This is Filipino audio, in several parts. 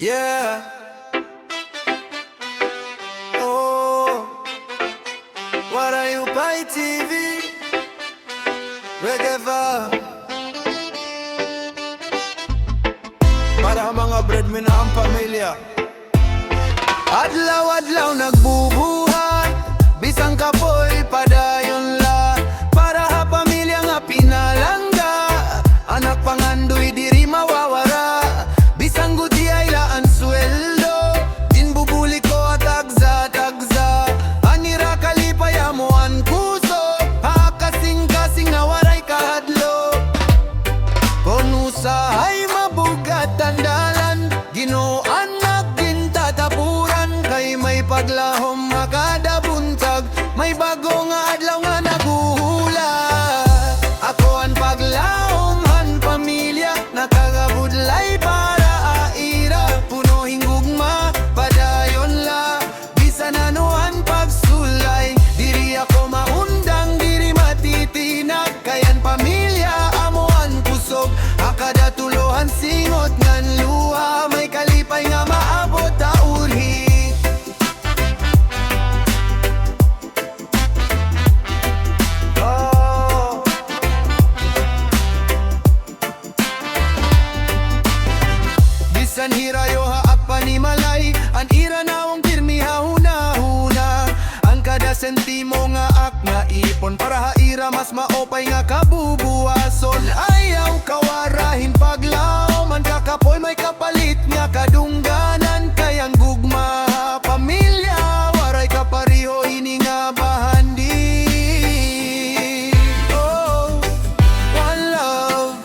Yeah. Oh, WARAY-WARAY TV. Reggae vibe. Para mga breadwinner ang pamilya. Adlaw-adlaw nagbubuhat, bisang kapoy padayon la. Para ha pamilya nga pinalangga, anak pangandoy diri mawawara. Bisang guti ay laan sweldo, tinbubuli ko at tagza-tagza. Anira kalipay amuan kuso, kasing-kasing na waray kahadlo. Konusahay mabugat tandalan, ginoan nagtintatapuran. Kay may paglaom nga kada buntag, may bago nga adlaw nga naguhula. Ako ang paglaom han pamilya, nakagabudlay para aira. Punuhing gugma, padayon la, bisan anuan pagsulay. Diri ako maundang, diri matitinag. Kayan pamilya, amuan kusog, akada tuluhan singot ngan luha. May kalipay nga maabot taurhi. Bisan hirayo haak panimalay, an ira naong pirmi hahuna-huna. Ang kada sentimo nga ak nga ipon, para haira mas maopay nga kabubuason. Ayaw kawarahin paglaom, ang kakapoy may kapalit nga kadungganan. Kayang gugma pamilya, waray kapariho ini nga bahandi. Oh, one love,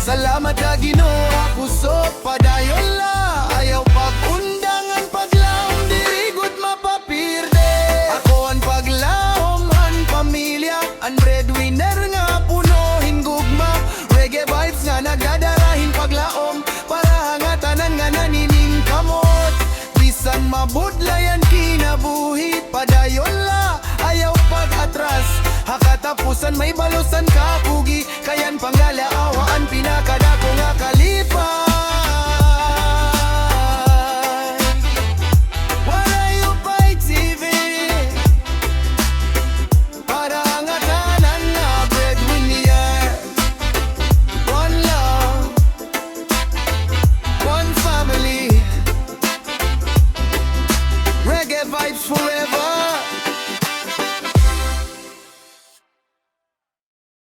salamat na Ginoo, kusog padayon la. Ayaw pag-undangan paglaom, diri gud mapapirde. Ako ang paglaom han pamilya, ang breadwinner nga punuhin gugma. Reggae vibes nga nagdadarahin paglaom, para hangatanan nga nanining kamot. Bisan mabudlayan kinabuhi, padayon la. Ayaw pag-atras, hakatapusan may balusan kapugi. Kayan panggalaan